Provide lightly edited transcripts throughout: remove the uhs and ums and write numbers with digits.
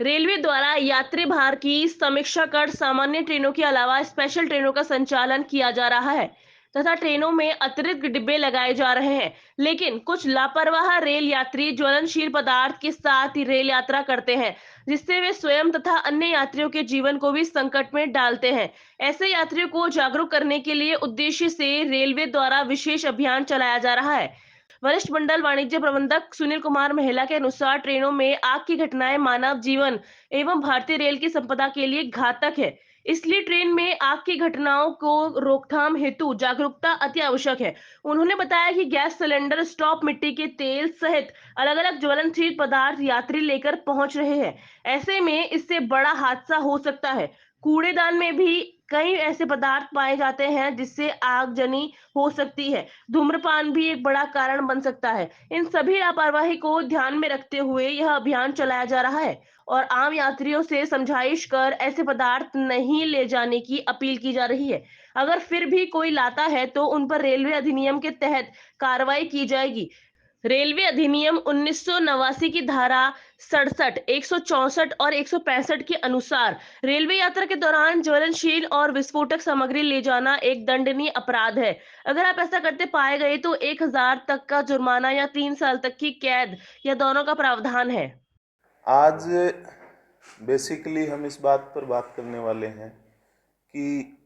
Railway द्वारा यात्री भार की समीक्षा कर सामान्य ट्रेनों के अलावा स्पेशल ट्रेनों का संचालन किया जा रहा है तथा ट्रेनों में अतिरिक्त डिब्बे लगाए जा रहे हैं। लेकिन कुछ लापरवाह रेल यात्री ज्वलनशील पदार्थ के साथ ही रेल यात्रा करते हैं, जिससे वे स्वयं तथा अन्य यात्रियों के जीवन को भी संकट में डालते हैं। ऐसे यात्रियों को जागरूक करने के लिए उद्देश्य से रेलवे द्वारा विशेष अभियान चलाया जा रहा है। वरिष्ठ मंडल वाणिज्य प्रबंधक सुनील कुमार महिला के अनुसार ट्रेनों में आग की घटनाएं मानव जीवन एवं भारतीय रेल की संपदा के लिए घातक है। इसलिए ट्रेन में आग की घटनाओं को रोकथाम हेतु जागरूकता अति आवश्यक है। उन्होंने बताया कि गैस सिलेंडर, स्टॉप, मिट्टी के तेल सहित अलग अलग ज्वलनशील पदार्थ यात्री लेकर पहुंच रहे हैं। ऐसे में इससे बड़ा हादसा हो सकता है। कूड़ेदान में भी कई ऐसे पदार्थ पाए जाते हैं जिससे आगजनी हो सकती है। धूम्रपान भी एक बड़ा कारण बन सकता है। इन सभी लापरवाही को ध्यान में रखते हुए यह अभियान चलाया जा रहा है और आम यात्रियों से समझाइश कर ऐसे पदार्थ नहीं ले जाने की अपील की जा रही है। अगर फिर भी कोई लाता है तो उन पर रेलवे अधिनियम के तहत कार्रवाई की जाएगी। रेलवे अधिनियम 1989 की धारा 67, 164 और 165 के अनुसार रेलवे यात्रा के दौरान ज्वलनशील और विस्फोटक सामग्री ले जाना एक दंडनीय अपराध है। अगर आप ऐसा करते पाए गए तो 1000 तक का जुर्माना या 3 साल तक की कैद या दोनों का प्रावधान है। आज बेसिकली हम इस बात पर बात करने वाले हैं कि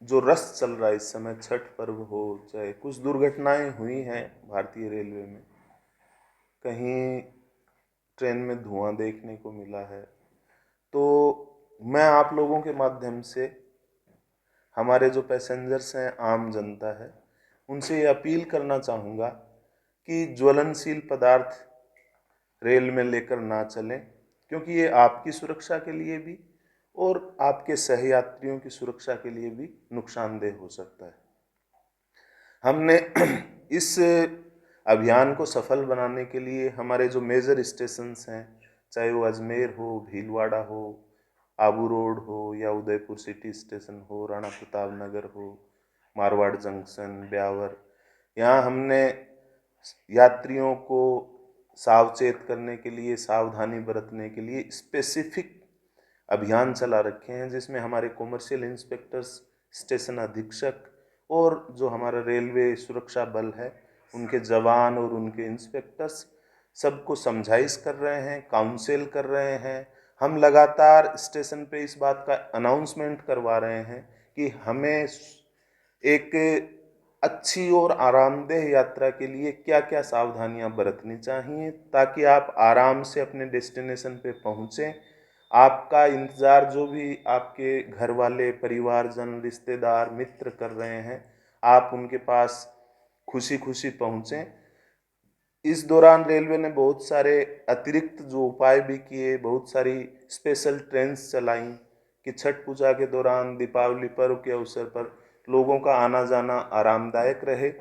जो रस चल रहा है इस समय, छठ पर्व हो चाहे कुछ दुर्घटनाएं हुई हैं भारतीय रेलवे में, कहीं ट्रेन में धुआं देखने को मिला है। तो मैं आप लोगों के माध्यम से हमारे जो पैसेंजर्स हैं, आम जनता है, उनसे ये अपील करना चाहूँगा कि ज्वलनशील पदार्थ रेल में लेकर ना चलें, क्योंकि ये आपकी सुरक्षा के लिए भी और आपके सहयात्रियों की सुरक्षा के लिए भी नुकसानदेह हो सकता है। हमने इस अभियान को सफल बनाने के लिए हमारे जो मेजर स्टेशंस हैं, चाहे वो अजमेर हो, भीलवाड़ा हो, आबू रोड हो या उदयपुर सिटी स्टेशन हो, राणा प्रताप नगर हो, मारवाड़ जंक्शन, ब्यावर, यहाँ हमने यात्रियों को सावचेत करने के लिए, सावधानी बरतने के लिए स्पेसिफिक अभियान चला रखे हैं, जिसमें हमारे कॉमर्शियल इंस्पेक्टर्स, स्टेशन अधीक्षक और जो हमारा रेलवे सुरक्षा बल है, उनके जवान और उनके इंस्पेक्टर्स सबको समझाइश कर रहे हैं, काउंसिल कर रहे हैं। हम लगातार स्टेशन पे इस बात का अनाउंसमेंट करवा रहे हैं कि हमें एक अच्छी और आरामदेह यात्रा के लिए क्या क्या सावधानियां बरतनी चाहिए, ताकि आप आराम से अपने डेस्टिनेशन पे पहुँचें। आपका इंतज़ार जो भी आपके घर वाले, परिवारजन, रिश्तेदार, मित्र कर रहे हैं, आप उनके पास खुशी खुशी पहुँचें। इस दौरान रेलवे ने बहुत सारे अतिरिक्त जो उपाय भी किए, बहुत सारी स्पेशल ट्रेन्स चलाई कि छठ पूजा के दौरान, दीपावली पर्व के अवसर पर लोगों का आना जाना आरामदायक रहे।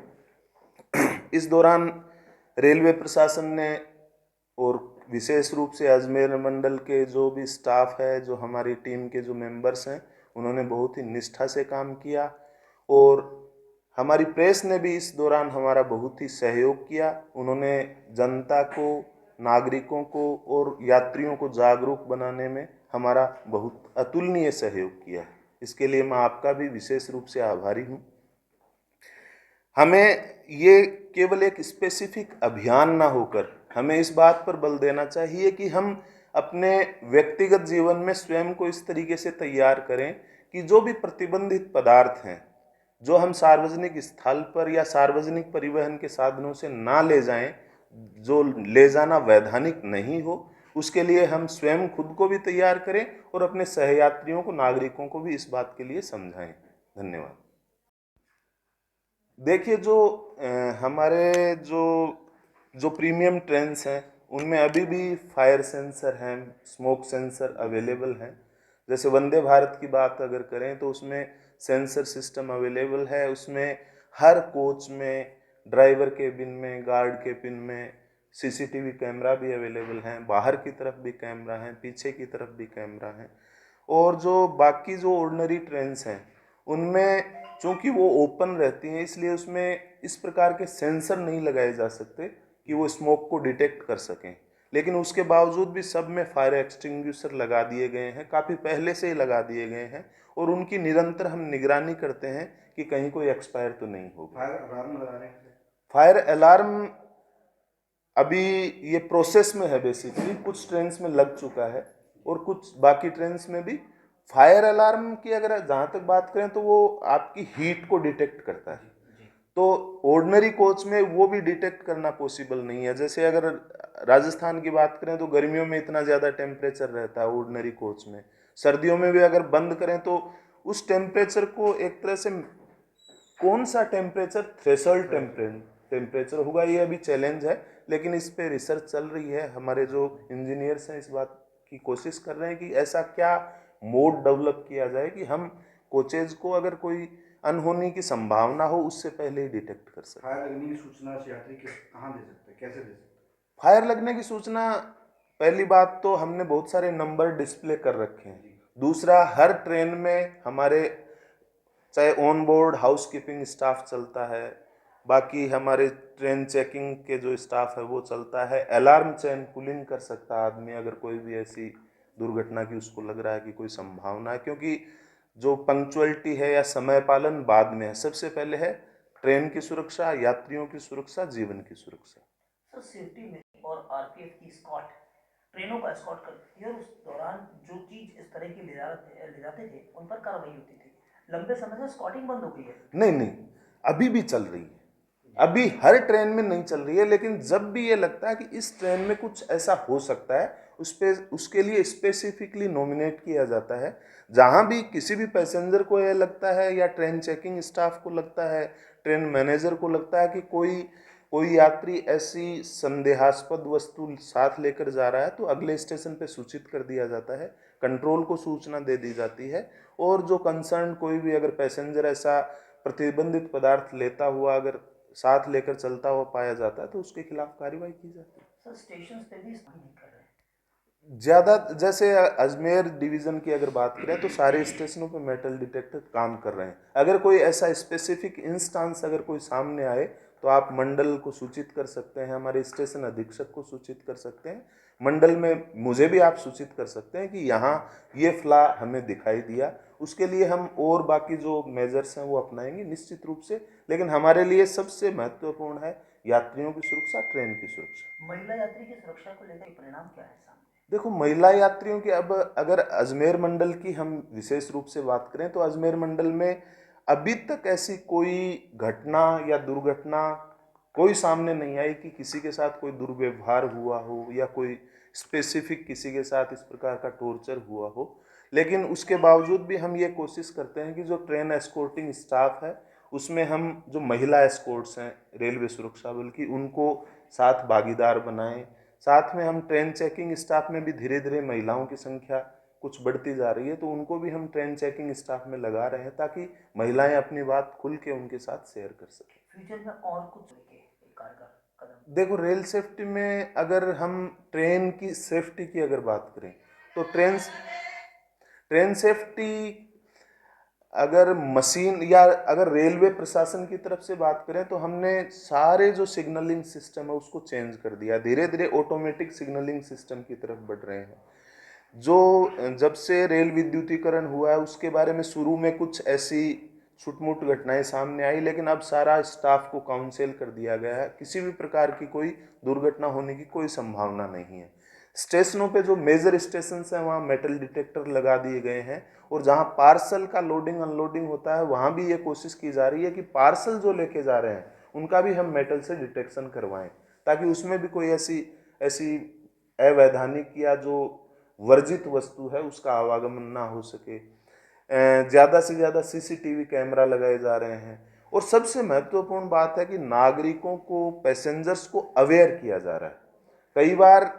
इस दौरान रेलवे प्रशासन ने और विशेष रूप से अजमेर मंडल के जो भी स्टाफ है, जो हमारी टीम के जो मेंबर्स हैं, उन्होंने बहुत ही निष्ठा से काम किया और हमारी प्रेस ने भी इस दौरान हमारा बहुत ही सहयोग किया। उन्होंने जनता को, नागरिकों को और यात्रियों को जागरूक बनाने में हमारा बहुत अतुलनीय सहयोग किया है। इसके लिए मैं आपका भी विशेष रूप से आभारी हूँ। हमें ये केवल एक स्पेसिफिक अभियान ना होकर हमें इस बात पर बल देना चाहिए कि हम अपने व्यक्तिगत जीवन में स्वयं को इस तरीके से तैयार करें कि जो भी प्रतिबंधित पदार्थ हैं, जो हम सार्वजनिक स्थल पर या सार्वजनिक परिवहन के साधनों से ना ले जाएं, जो ले जाना वैधानिक नहीं हो, उसके लिए हम स्वयं खुद को भी तैयार करें और अपने सहयात्रियों को, नागरिकों को भी इस बात के लिए समझाएं। धन्यवाद। देखिए, जो हमारे जो प्रीमियम ट्रेन्स हैं, उनमें अभी भी फायर सेंसर हैं, स्मोक सेंसर अवेलेबल हैं। जैसे वंदे भारत की बात अगर करें तो उसमें सेंसर सिस्टम अवेलेबल है। उसमें हर कोच में, ड्राइवर केबिन में, गार्ड केबिन में सीसीटीवी कैमरा भी अवेलेबल हैं। बाहर की तरफ भी कैमरा हैं, पीछे की तरफ भी कैमरा हैं। और जो बाकी जो ऑर्डिनरी ट्रेन्स हैं, उनमें चूँकि वो ओपन रहती हैं, इसलिए उसमें इस प्रकार के सेंसर नहीं लगाए जा सकते कि वो स्मोक को डिटेक्ट कर सकें। लेकिन उसके बावजूद भी सब में फायर एक्सटिंग्विशर लगा दिए गए हैं, काफ़ी पहले से ही लगा दिए गए हैं, और उनकी निरंतर हम निगरानी करते हैं कि कहीं कोई एक्सपायर तो नहीं होगा। फायर अलार्म लगाने से फायर अलार्म अभी ये प्रोसेस में है, बेसिकली कुछ ट्रेन्स में लग चुका है और कुछ बाकी ट्रेन्स में भी। फायर अलार्म की अगर जहाँ तक बात करें तो वो आपकी हीट को डिटेक्ट करता है, तो ऑर्डिनरी कोच में वो भी डिटेक्ट करना पॉसिबल नहीं है। जैसे अगर राजस्थान की बात करें तो गर्मियों में इतना ज़्यादा टेम्परेचर रहता है ऑर्डिनरी कोच में, सर्दियों में भी अगर बंद करें तो उस टेम्परेचर को एक तरह से कौन सा टेम्परेचर थ्रेशोल्ड टेम्परेचर होगा, ये अभी चैलेंज है, लेकिन इस पे रिसर्च चल रही है। हमारे जो इंजीनियर्स हैं इस बात की कोशिश कर रहे हैं कि ऐसा क्या मोड डेवलप किया जाए कि हम कोचेज को अगर कोई अनहोनी की संभावना हो उससे पहले ही डिटेक्ट कर सकें। फायर लगने की सूचना यात्री कहाँ दे सकते हैं, कैसे दे सकते हैं? फायर लगने की सूचना, पहली बात तो हमने बहुत सारे नंबर डिस्प्ले कर रखे हैं। दूसरा, हर ट्रेन में हमारे चाहे ऑन बोर्ड हाउसकीपिंग स्टाफ चलता है, बाकी हमारे ट्रेन चेकिंग के जो स्टाफ है वो चलता है। अलार्म चेन पुलिंग कर सकता है आदमी अगर कोई भी ऐसी दुर्घटना की उसको लग रहा है कि कोई संभावना है, क्योंकि जो पंक्चुअलिटी है या समय पालन बाद में है, सबसे पहले है ट्रेन की सुरक्षा, यात्रियों की सुरक्षा, जीवन की सुरक्षा। सर सेफ्टी में और आरपीएफ की स्कॉट ट्रेनों का स्कॉट करती है और उस दौरान जो चीज इस तरह की ले जाते थे उन पर कार्रवाई होती थी। लंबे समय से स्कॉटिंग बंद हो गई है। नहीं नहीं, अभी भी चल रही है, अभी हर ट्रेन में नहीं चल रही है, लेकिन जब भी ये लगता है कि इस ट्रेन में कुछ ऐसा हो सकता है उस पे उसके लिए स्पेसिफिकली नॉमिनेट किया जाता है। जहाँ भी किसी भी पैसेंजर को ये लगता है या ट्रेन चेकिंग स्टाफ को लगता है, ट्रेन मैनेजर को लगता है कि कोई कोई यात्री ऐसी संदेहास्पद वस्तु साथ लेकर जा रहा है, तो अगले स्टेशन पे सूचित कर दिया जाता है, कंट्रोल को सूचना दे दी जाती है, और जो कंसर्न कोई भी अगर पैसेंजर ऐसा प्रतिबंधित पदार्थ लेता हुआ अगर साथ लेकर चलता हुआ पाया जाता है तो उसके खिलाफ कार्रवाई की जाती है। सर स्टेशन पे भी नहीं कर रहे हैं ज़्यादा, जैसे अजमेर डिवीज़न की अगर बात करें तो सारे स्टेशनों पे मेटल डिटेक्टर काम कर रहे हैं। अगर कोई ऐसा स्पेसिफिक इंस्टांस अगर कोई सामने आए तो आप मंडल को सूचित कर सकते हैं, हमारे स्टेशन अधीक्षक को सूचित कर सकते हैं, मंडल में मुझे भी आप सूचित कर सकते हैं कि यहाँ ये फ्ला हमें दिखाई दिया। उसके लिए हम और बाकी जो मेजर्स हैं वो अपनाएंगे निश्चित रूप से, लेकिन हमारे लिए सबसे महत्वपूर्ण है यात्रियों की सुरक्षा, ट्रेन की सुरक्षा। महिला यात्री की सुरक्षा को लेकर परिणाम क्या है सामने? देखो, महिला यात्रियों की अब अगर अजमेर मंडल की हम विशेष रूप से बात करें तो अजमेर मंडल में अभी तक ऐसी कोई घटना या दुर्घटना कोई सामने नहीं आई कि किसी के साथ कोई दुर्व्यवहार हुआ हो या कोई स्पेसिफिक किसी के साथ इस प्रकार का टॉर्चर हुआ हो। लेकिन उसके बावजूद भी हम ये कोशिश करते हैं कि जो ट्रेन एस्कॉर्टिंग स्टाफ है उसमें हम जो महिला एस्कॉर्ट्स हैं रेलवे सुरक्षा बल की, उनको साथ भागीदार बनाएं। साथ में हम ट्रेन चेकिंग स्टाफ में भी धीरे धीरे महिलाओं की संख्या कुछ बढ़ती जा रही है, तो उनको भी हम ट्रेन चेकिंग स्टाफ में लगा रहे हैं ताकि महिलाएं अपनी बात खुल के उनके साथ शेयर कर सकें। फ्यूचर में और कुछ कारगर कदम? देखो, रेल सेफ्टी में अगर हम ट्रेन की सेफ्टी की अगर बात करें तो ट्रेन सेफ्टी अगर मशीन या अगर रेलवे प्रशासन की तरफ से बात करें तो हमने सारे जो सिग्नलिंग सिस्टम है उसको चेंज कर दिया, धीरे धीरे ऑटोमेटिक सिग्नलिंग सिस्टम की तरफ बढ़ रहे हैं। जो जब से रेल विद्युतीकरण हुआ है उसके बारे में शुरू में कुछ ऐसी छुटमुट घटनाएं सामने आई, लेकिन अब सारा स्टाफ को काउंसिल कर दिया गया है, किसी भी प्रकार की कोई दुर्घटना होने की कोई संभावना नहीं है। स्टेशनों पे जो मेजर स्टेशन हैं वहाँ मेटल डिटेक्टर लगा दिए गए हैं, और जहाँ पार्सल का लोडिंग अनलोडिंग होता है वहाँ भी ये कोशिश की जा रही है कि पार्सल जो लेके जा रहे हैं उनका भी हम मेटल से डिटेक्शन करवाएं, ताकि उसमें भी कोई ऐसी ऐसी अवैधानिक या जो वर्जित वस्तु है उसका आवागमन ना हो सके। ज़्यादा से ज़्यादा सीसीटीवी कैमरा लगाए जा रहे हैं, और सबसे महत्वपूर्ण बात है कि नागरिकों को, पैसेंजर्स को अवेयर किया जा रहा है। कई बार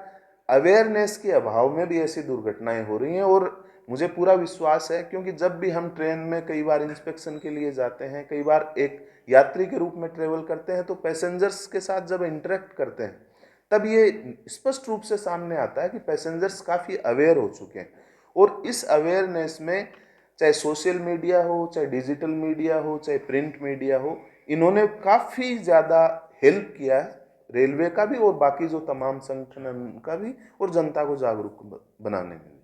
अवेयरनेस के अभाव में भी ऐसी दुर्घटनाएं हो रही हैं, और मुझे पूरा विश्वास है क्योंकि जब भी हम ट्रेन में कई बार इंस्पेक्शन के लिए जाते हैं, कई बार एक यात्री के रूप में ट्रेवल करते हैं, तो पैसेंजर्स के साथ जब इंटरेक्ट करते हैं तब ये स्पष्ट रूप से सामने आता है कि पैसेंजर्स काफ़ी अवेयर हो चुके हैं। और इस अवेयरनेस में चाहे सोशल मीडिया हो, चाहे डिजिटल मीडिया हो, चाहे प्रिंट मीडिया हो, इन्होंने काफ़ी ज़्यादा हेल्प किया है रेलवे का भी और बाकी जो तमाम संगठन है उनका भी, और जनता को जागरूक बनाने में।